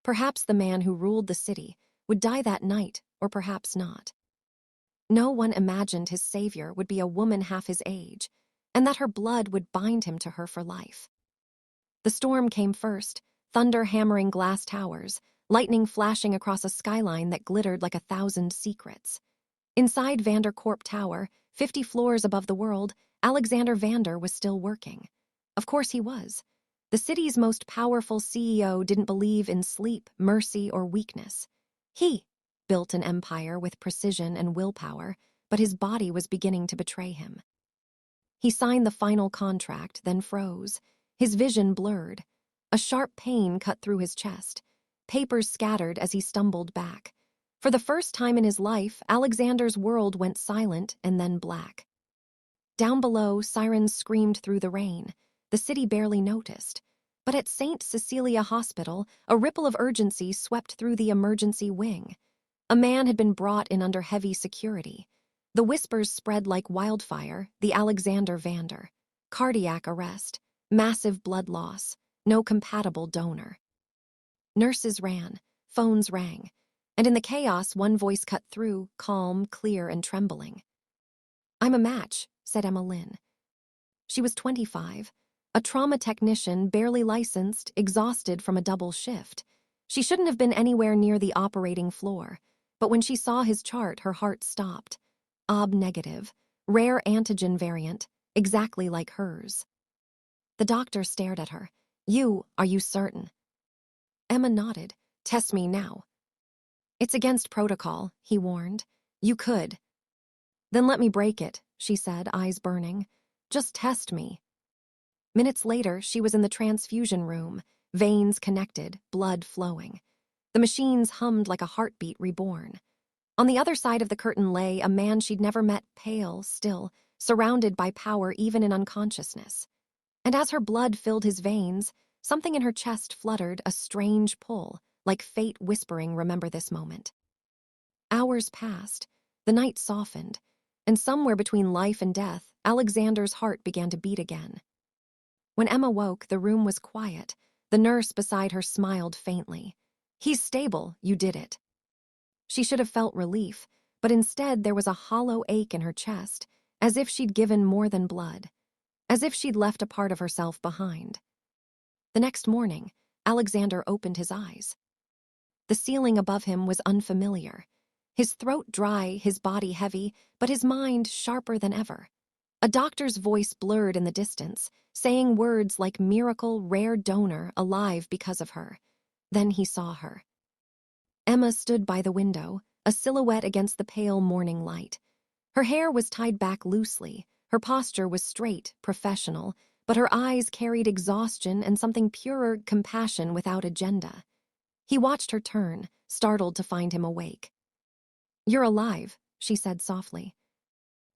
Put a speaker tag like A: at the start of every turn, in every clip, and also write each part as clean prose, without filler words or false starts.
A: Perhaps the man who ruled the city would die that night, or perhaps not. No one imagined his savior would be a woman half his age, and that her blood would bind him to her for life. The storm came first, thunder hammering glass towers, lightning flashing across a skyline that glittered like 1,000 secrets. Inside Vanderkorp Tower, 50 floors above the world, Alexander Vander was still working. Of course he was. The city's most powerful CEO didn't believe in sleep, mercy, or weakness. He built an empire with precision and willpower, but his body was beginning to betray him. He signed the final contract, then froze. His vision blurred. A sharp pain cut through his chest. Papers scattered as he stumbled back. For the first time in his life, Alexander's world went silent and then black. Down below, sirens screamed through the rain. The city barely noticed. But at St. Cecilia Hospital, a ripple of urgency swept through the emergency wing. A man had been brought in under heavy security. The whispers spread like wildfire, the Alexander Vander. Cardiac arrest, massive blood loss, no compatible donor. Nurses ran, phones rang, and in the chaos one voice cut through, calm, clear, and trembling. "I'm a match," said Emma Lynn. She was 25, a trauma technician, barely licensed, exhausted from a double shift. She shouldn't have been anywhere near the operating floor, but when she saw his chart, her heart stopped. OB negative, rare antigen variant, exactly like hers. The doctor stared at her. Are you certain?" Emma nodded. "Test me now." "It's against protocol," he warned. "You could." "Then let me break it," she said, eyes burning. "Just test me." Minutes later, she was in the transfusion room, veins connected, blood flowing. The machines hummed like a heartbeat reborn. On the other side of the curtain lay a man she'd never met, pale, still, surrounded by power even in unconsciousness. And as her blood filled his veins, something in her chest fluttered, a strange pull, like fate whispering, "Remember this moment." Hours passed, the night softened, and somewhere between life and death, Alexander's heart began to beat again. When Emma woke, the room was quiet. The nurse beside her smiled faintly. "He's stable, you did it." She should have felt relief, but instead there was a hollow ache in her chest, as if she'd given more than blood, as if she'd left a part of herself behind. The next morning, Alexander opened his eyes. The ceiling above him was unfamiliar. His throat dry, his body heavy, but his mind sharper than ever. A doctor's voice blurred in the distance, saying words like miracle, rare donor, alive because of her. Then he saw her. Emma stood by the window, a silhouette against the pale morning light. Her hair was tied back loosely, her posture was straight, professional, but her eyes carried exhaustion and something purer, compassion without agenda. He watched her turn, startled to find him awake. "You're alive," she said softly.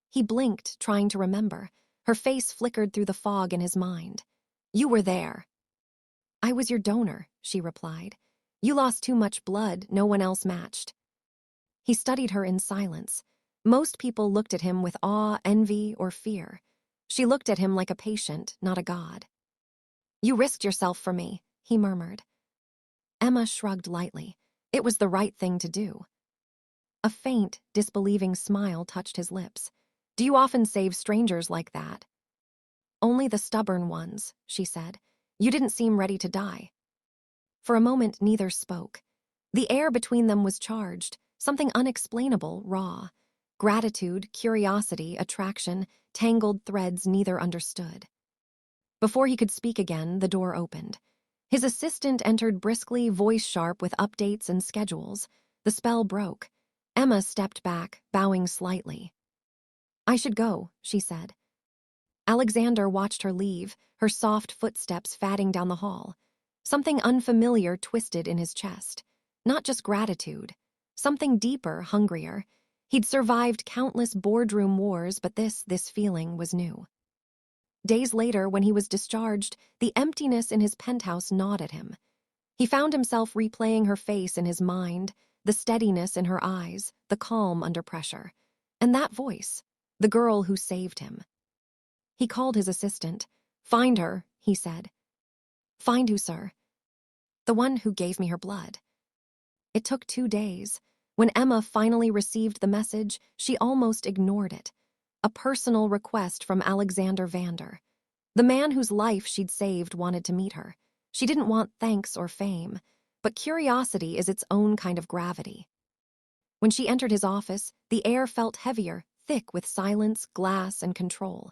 A: He blinked, trying to remember. Her face flickered through the fog in his mind. "You were there." "I was your donor," she replied. "You lost too much blood, no one else matched." He studied her in silence. Most people looked at him with awe, envy, or fear. She looked at him like a patient, not a god. "You risked yourself for me," he murmured. Emma shrugged lightly. It was the right thing to do. A faint, disbelieving smile touched his lips. "Do you often save strangers like that?" "Only the stubborn ones," she said. "You didn't seem ready to die." For a moment, neither spoke. The air between them was charged, something unexplainable, raw. Gratitude, curiosity, attraction, tangled threads neither understood. Before he could speak again, the door opened. His assistant entered briskly, voice sharp with updates and schedules. The spell broke. Emma stepped back, bowing slightly. "I should go," she said. Alexander watched her leave, her soft footsteps fading down the hall. Something unfamiliar twisted in his chest. Not just gratitude. Something deeper, hungrier. He'd survived countless boardroom wars, but this feeling was new. Days later, when he was discharged, the emptiness in his penthouse gnawed at him. He found himself replaying her face in his mind, the steadiness in her eyes, the calm under pressure. And that voice, the girl who saved him. He called his assistant. "Find her," he said. "Find who, sir?" The one who gave me her blood. It took 2 days. When Emma finally received the message, she almost ignored it. A personal request from Alexander Vander. The man whose life she'd saved wanted to meet her. She didn't want thanks or fame, but curiosity is its own kind of gravity. When she entered his office, the air felt heavier, thick with silence, glass, and control.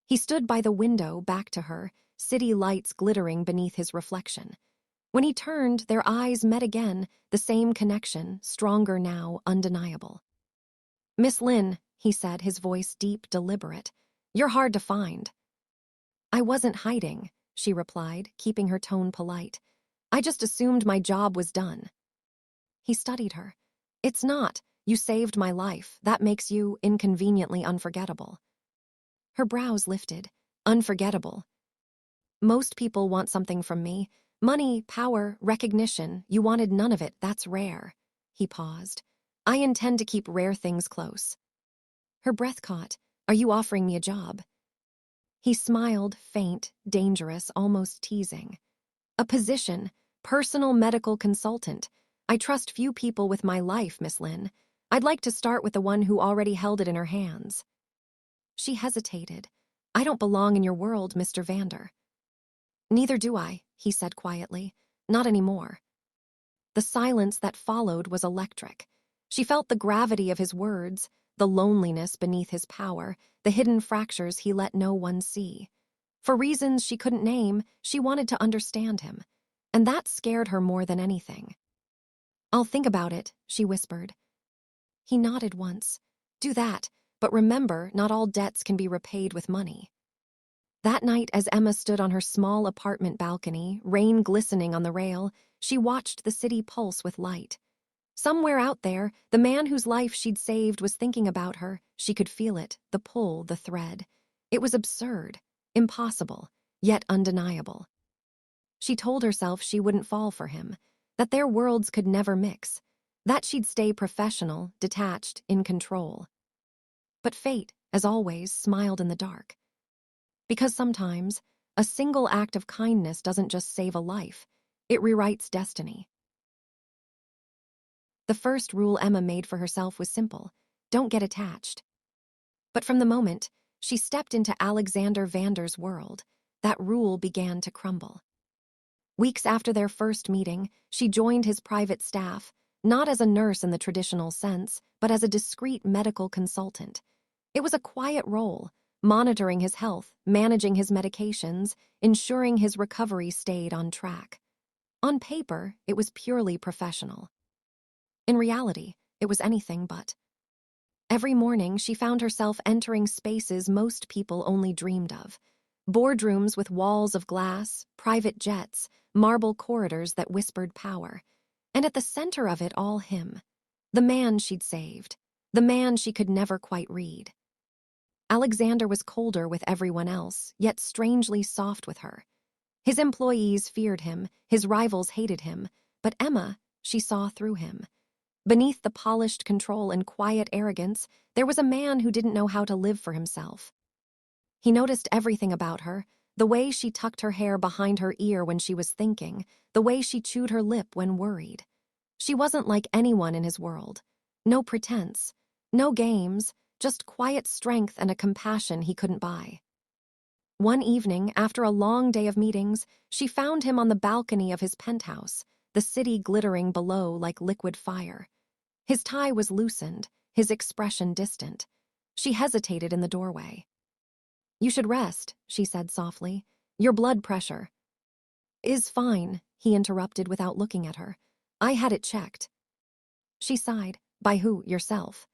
A: He stood by the window, back to her, city lights glittering beneath his reflection. When he turned, their eyes met again, the same connection, stronger now, undeniable. "Miss Lynn," he said, his voice deep, deliberate, "you're hard to find." "I wasn't hiding," she replied, keeping her tone polite. "I just assumed my job was done." He studied her. "It's not. You saved my life. That makes you inconveniently unforgettable." Her brows lifted. "Unforgettable. Most people want something from me. Money, power, recognition. You wanted none of it. That's rare." He paused. "I intend to keep rare things close." Her breath caught. "Are you offering me a job?" He smiled, faint, dangerous, almost teasing. "A position, personal medical consultant. I trust few people with my life, Miss Lynn. I'd like to start with the one who already held it in her hands." She hesitated. "I don't belong in your world, Mr. Vander." "Neither do I," he said quietly. "Not anymore." The silence that followed was electric. She felt the gravity of his words, the loneliness beneath his power, the hidden fractures he let no one see. For reasons she couldn't name, she wanted to understand him, and that scared her more than anything. "I'll think about it," she whispered. He nodded once. "Do that, but remember, not all debts can be repaid with money." That night, as Emma stood on her small apartment balcony, rain glistening on the rail, she watched the city pulse with light. Somewhere out there, the man whose life she'd saved was thinking about her. She could feel it, the pull, the thread. It was absurd, impossible, yet undeniable. She told herself she wouldn't fall for him, that their worlds could never mix, that she'd stay professional, detached, in control. But fate, as always, smiled in the dark. Because sometimes, a single act of kindness doesn't just save a life, it rewrites destiny. The first rule Emma made for herself was simple: don't get attached. But from the moment she stepped into Alexander Vander's world, that rule began to crumble. Weeks after their first meeting, she joined his private staff, not as a nurse in the traditional sense, but as a discreet medical consultant. It was a quiet role, monitoring his health, managing his medications, ensuring his recovery stayed on track. On paper, it was purely professional. In reality, it was anything but. Every morning, she found herself entering spaces most people only dreamed of. Boardrooms with walls of glass, private jets, marble corridors that whispered power. And at the center of it all, him. The man she'd saved. The man she could never quite read. Alexander was colder with everyone else, yet strangely soft with her. His employees feared him, his rivals hated him, but Emma, she saw through him. Beneath the polished control and quiet arrogance, there was a man who didn't know how to live for himself. He noticed everything about her, the way she tucked her hair behind her ear when she was thinking, the way she chewed her lip when worried. She wasn't like anyone in his world. No pretense, no games, just quiet strength and a compassion he couldn't buy. One evening, after a long day of meetings, she found him on the balcony of his penthouse, the city glittering below like liquid fire. His tie was loosened, his expression distant. She hesitated in the doorway. "You should rest," she said softly. "Your blood pressure." "Is fine," he interrupted without looking at her. "I had it checked." She sighed. "By who? Yourself?"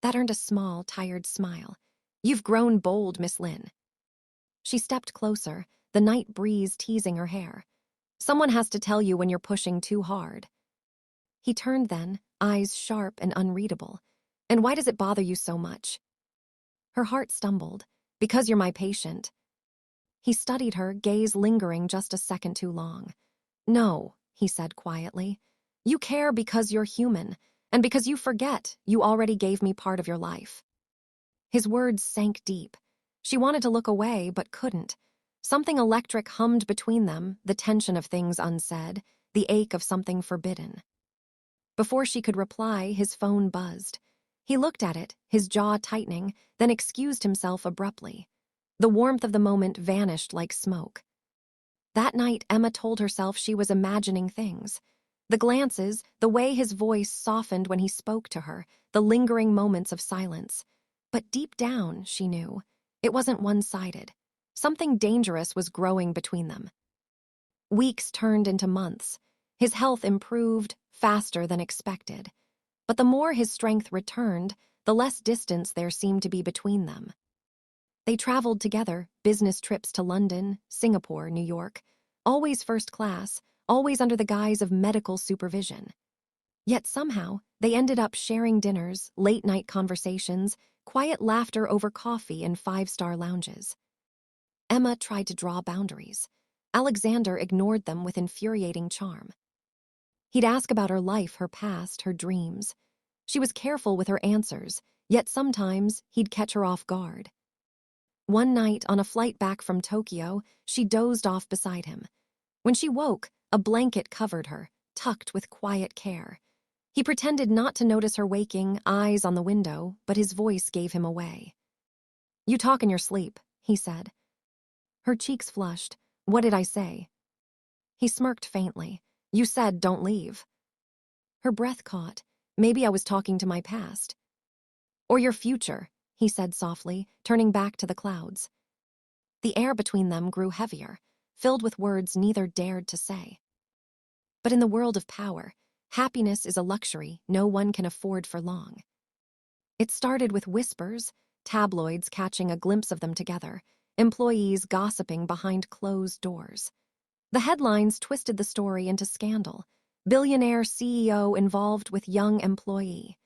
A: That earned a small, tired smile. "You've grown bold, Miss Lynn." She stepped closer, the night breeze teasing her hair. "Someone has to tell you when you're pushing too hard." He turned then, eyes sharp and unreadable. "And why does it bother you so much?" Her heart stumbled. "Because you're my patient." He studied her, gaze lingering just a second too long. "No," he said quietly. "You care because you're human, and because you forget you already gave me part of your life." His words sank deep. She wanted to look away, but couldn't. Something electric hummed between them, the tension of things unsaid, the ache of something forbidden. Before she could reply, his phone buzzed. He looked at it, his jaw tightening, then excused himself abruptly. The warmth of the moment vanished like smoke. That night, Emma told herself she was imagining things. The glances, the way his voice softened when he spoke to her, the lingering moments of silence. But deep down, she knew, it wasn't one-sided. Something dangerous was growing between them. Weeks turned into months. His health improved faster than expected. But the more his strength returned, the less distance there seemed to be between them. They traveled together, business trips to London, Singapore, New York, always first class, always under the guise of medical supervision. Yet somehow, they ended up sharing dinners, late-night conversations, quiet laughter over coffee in five-star lounges. Emma tried to draw boundaries. Alexander ignored them with infuriating charm. He'd ask about her life, her past, her dreams. She was careful with her answers, yet sometimes he'd catch her off guard. One night, on a flight back from Tokyo, she dozed off beside him. When she woke, a blanket covered her, tucked with quiet care. He pretended not to notice her waking, eyes on the window, but his voice gave him away. "You talk in your sleep," he said. Her cheeks flushed. "What did I say?" He smirked faintly. "You said don't leave." Her breath caught. "Maybe I was talking to my past." "Or your future," he said softly, turning back to the clouds. The air between them grew heavier, filled with words neither dared to say. But in the world of power, happiness is a luxury no one can afford for long. It started with whispers, tabloids catching a glimpse of them together, employees gossiping behind closed doors. The headlines twisted the story into scandal. Billionaire CEO involved with young employee.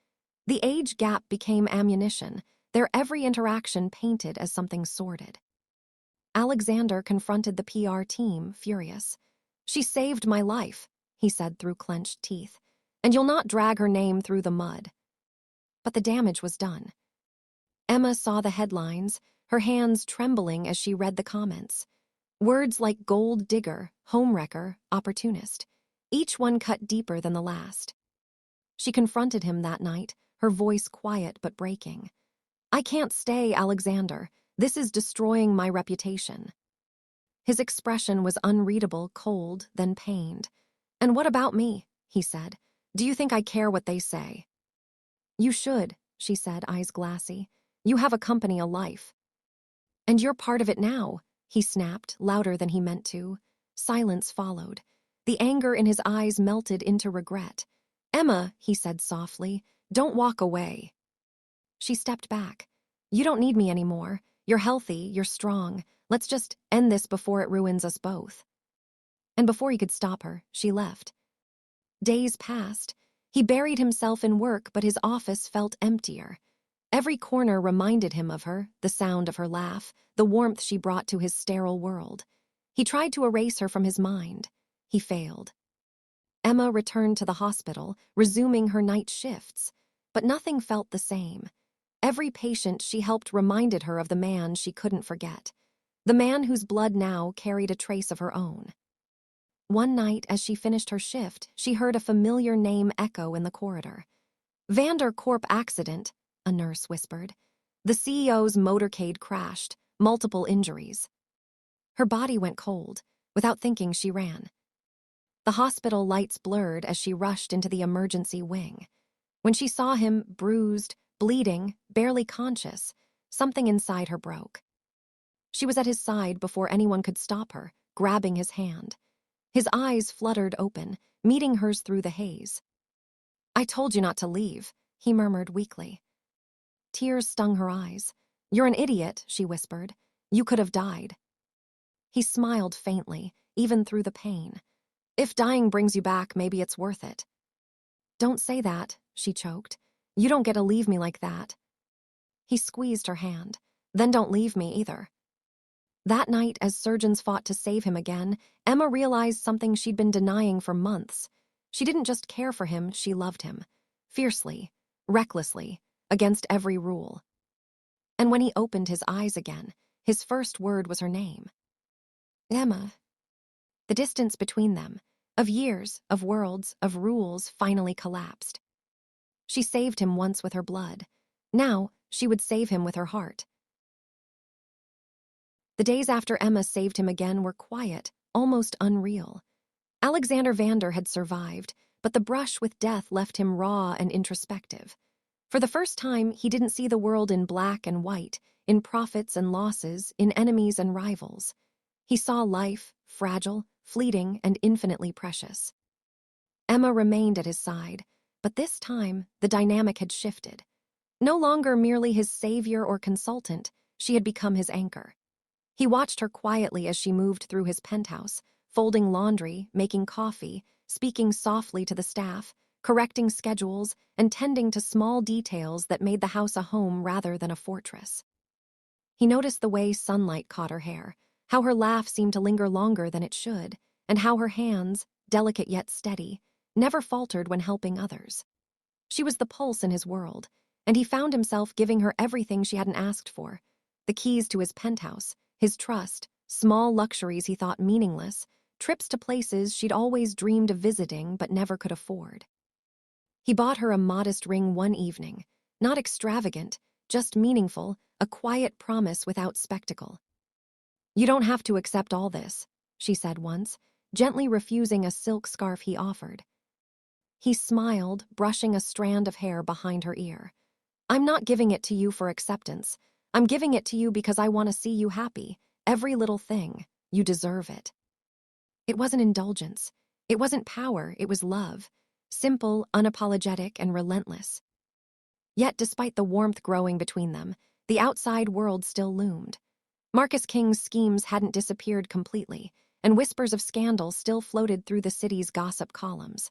A: The age gap became ammunition, their every interaction painted as something sordid. Alexander confronted the PR team, furious. "She saved my life," he said through clenched teeth, "and you'll not drag her name through the mud." But the damage was done. Emma saw the headlines, her hands trembling as she read the comments. Words like gold digger, homewrecker, opportunist. Each one cut deeper than the last. She confronted him that night, her voice quiet but breaking. "I can't stay, Alexander. This is destroying my reputation." His expression was unreadable, cold, then pained. "And what about me?" he said. "Do you think I care what they say?" "You should," she said, eyes glassy. "You have a company, a life." "And you're part of it now," he snapped, louder than he meant to. Silence followed. The anger in his eyes melted into regret. "Emma," he said softly, "don't walk away." She stepped back. "You don't need me anymore. You're healthy, you're strong. Let's just end this before it ruins us both." And before he could stop her, she left. Days passed. He buried himself in work, but his office felt emptier. Every corner reminded him of her, the sound of her laugh, the warmth she brought to his sterile world. He tried to erase her from his mind. He failed. Emma returned to the hospital, resuming her night shifts. But nothing felt the same. Every patient she helped reminded her of the man she couldn't forget. The man whose blood now carried a trace of her own. One night, as she finished her shift, she heard a familiar name echo in the corridor. "Vanderkorp accident," a nurse whispered. "The CEO's motorcade crashed, multiple injuries." Her body went cold. Without thinking, she ran. The hospital lights blurred as she rushed into the emergency wing. When she saw him, bruised, bleeding, barely conscious, something inside her broke. She was at his side before anyone could stop her, grabbing his hand. His eyes fluttered open, meeting hers through the haze. "I told you not to leave," he murmured weakly. Tears stung her eyes. "You're an idiot," she whispered. "You could have died." He smiled faintly, even through the pain. "If dying brings you back, maybe it's worth it." "Don't say that," she choked. "You don't get to leave me like that." He squeezed her hand. "Then don't leave me either." That night, as surgeons fought to save him again, Emma realized something she'd been denying for months. She didn't just care for him, she loved him. Fiercely, recklessly, against every rule. And when he opened his eyes again, his first word was her name. Emma. The distance between them, of years, of worlds, of rules, finally collapsed. She saved him once with her blood. Now, she would save him with her heart. The days after Emma saved him again were quiet, almost unreal. Alexander Vander had survived, but the brush with death left him raw and introspective. For the first time, he didn't see the world in black and white, in profits and losses, in enemies and rivals. He saw life, fragile, fleeting, and infinitely precious. Emma remained at his side, but this time, the dynamic had shifted. No longer merely his savior or consultant, she had become his anchor. He watched her quietly as she moved through his penthouse, folding laundry, making coffee, speaking softly to the staff, correcting schedules, and tending to small details that made the house a home rather than a fortress. He noticed the way sunlight caught her hair, how her laugh seemed to linger longer than it should, and how her hands, delicate yet steady, never faltered when helping others. She was the pulse in his world, and he found himself giving her everything she hadn't asked for: the keys to his penthouse, his trust, small luxuries he thought meaningless, trips to places she'd always dreamed of visiting but never could afford. He bought her a modest ring one evening, not extravagant, just meaningful, a quiet promise without spectacle. "You don't have to accept all this," she said once, gently refusing a silk scarf he offered. He smiled, brushing a strand of hair behind her ear. "I'm not giving it to you for acceptance. I'm giving it to you because I want to see you happy. Every little thing. You deserve it." It wasn't indulgence. It wasn't power. It was love. Simple, unapologetic, and relentless. Yet, despite the warmth growing between them, the outside world still loomed. Marcus King's schemes hadn't disappeared completely, and whispers of scandal still floated through the city's gossip columns.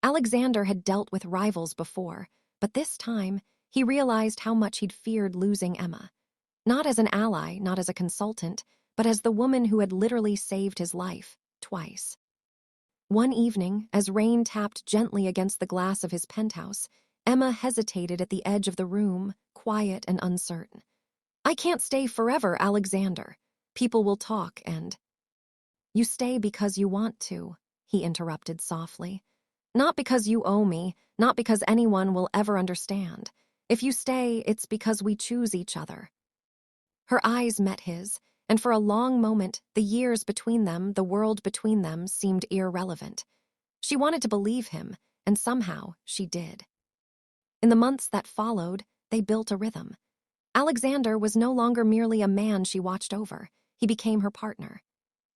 A: Alexander had dealt with rivals before, but this time, he realized how much he'd feared losing Emma. Not as an ally, not as a consultant, but as the woman who had literally saved his life, twice. One evening, as rain tapped gently against the glass of his penthouse, Emma hesitated at the edge of the room, quiet and uncertain. "I can't stay forever, Alexander. People will talk and—" "You stay because you want to," he interrupted softly. "Not because you owe me, not because anyone will ever understand. If you stay, it's because we choose each other." Her eyes met his, and for a long moment, the years between them, the world between them, seemed irrelevant. She wanted to believe him, and somehow she did. In the months that followed, they built a rhythm. Alexander was no longer merely a man she watched over. He became her partner.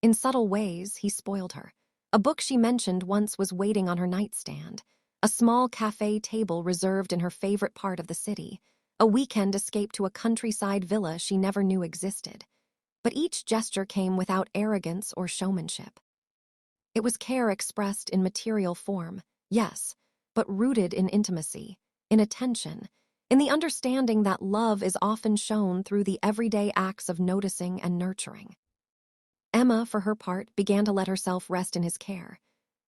A: In subtle ways, he spoiled her. A book she mentioned once was waiting on her nightstand. A small cafe table reserved in her favorite part of the city. A weekend escape to a countryside villa she never knew existed. But each gesture came without arrogance or showmanship. It was care expressed in material form, yes, but rooted in intimacy, in attention, in the understanding that love is often shown through the everyday acts of noticing and nurturing. Emma, for her part, began to let herself rest in his care.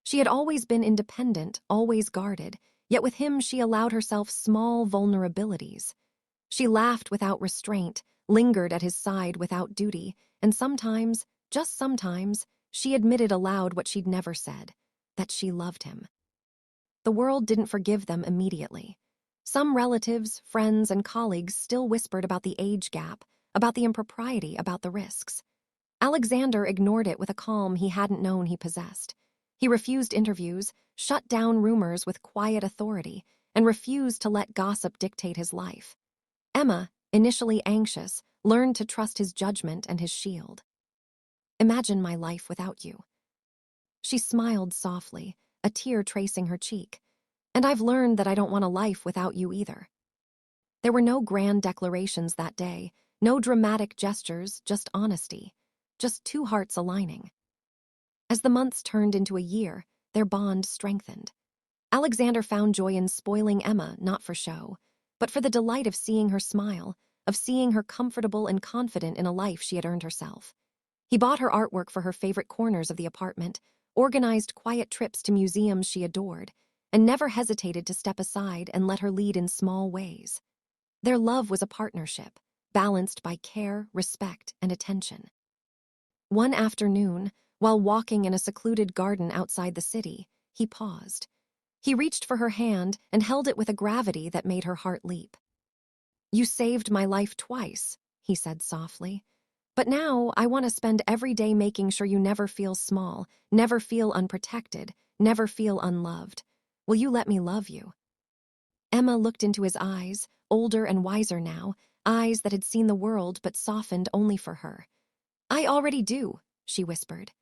A: She had always been independent, always guarded, yet with him she allowed herself small vulnerabilities. She laughed without restraint, lingered at his side without duty, and sometimes, just sometimes, she admitted aloud what she'd never said, that she loved him. The world didn't forgive them immediately. Some relatives, friends, and colleagues still whispered about the age gap, about the impropriety, about the risks. Alexander ignored it with a calm he hadn't known he possessed. He refused interviews, shut down rumors with quiet authority, and refused to let gossip dictate his life. Emma, initially anxious, learned to trust his judgment and his shield. "Imagine my life without you." She smiled softly, a tear tracing her cheek. "And I've learned that I don't want a life without you either." There were no grand declarations that day, no dramatic gestures, just honesty, just two hearts aligning. As the months turned into a year, their bond strengthened. Alexander found joy in spoiling Emma, not for show, but for the delight of seeing her smile, of seeing her comfortable and confident in a life she had earned herself. He bought her artwork for her favorite corners of the apartment, organized quiet trips to museums she adored, and never hesitated to step aside and let her lead in small ways. Their love was a partnership, balanced by care, respect, and attention. One afternoon, while walking in a secluded garden outside the city, he paused. He reached for her hand and held it with a gravity that made her heart leap. "You saved my life twice," he said softly. "But now I want to spend every day making sure you never feel small, never feel unprotected, never feel unloved. Will you let me love you?" Emma looked into his eyes, older and wiser now, eyes that had seen the world but softened only for her. "I already do," she whispered.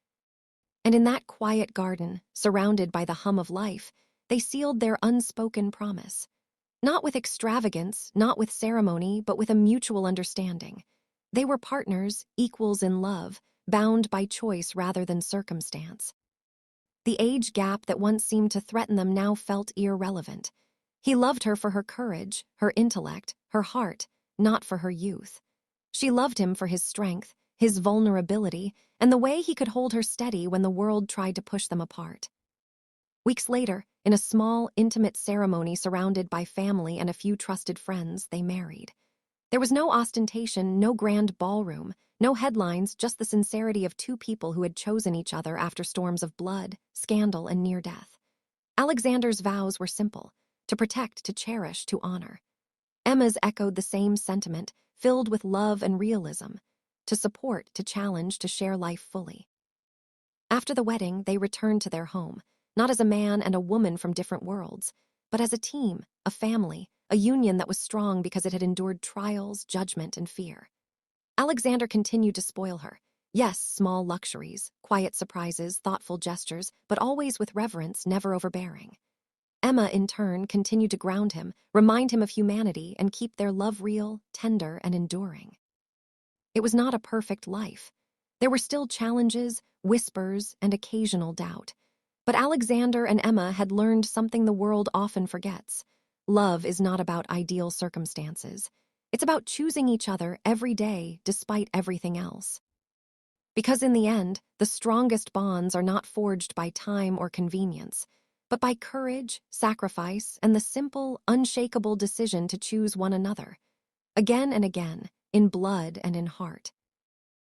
A: And in that quiet garden, surrounded by the hum of life, they sealed their unspoken promise. Not with extravagance, not with ceremony, but with a mutual understanding. They were partners, equals in love, bound by choice rather than circumstance. The age gap that once seemed to threaten them now felt irrelevant. He loved her for her courage, her intellect, her heart, not for her youth. She loved him for his strength, his vulnerability, and the way he could hold her steady when the world tried to push them apart. Weeks later, in a small, intimate ceremony surrounded by family and a few trusted friends, they married. There was no ostentation, no grand ballroom, no headlines, just the sincerity of two people who had chosen each other after storms of blood, scandal, and near death. Alexander's vows were simple: to protect, to cherish, to honor. Emma's echoed the same sentiment, filled with love and realism: to support, to challenge, to share life fully. After the wedding, they returned to their home, not as a man and a woman from different worlds, but as a team, a family, a union that was strong because it had endured trials, judgment, and fear. Alexander continued to spoil her. Yes, small luxuries, quiet surprises, thoughtful gestures, but always with reverence, never overbearing. Emma, in turn, continued to ground him, remind him of humanity, and keep their love real, tender, and enduring. It was not a perfect life. There were still challenges, whispers, and occasional doubt. But Alexander and Emma had learned something the world often forgets. Love is not about ideal circumstances. It's about choosing each other every day despite everything else. Because in the end, the strongest bonds are not forged by time or convenience, but by courage, sacrifice, and the simple, unshakable decision to choose one another. Again and again, in blood and in heart.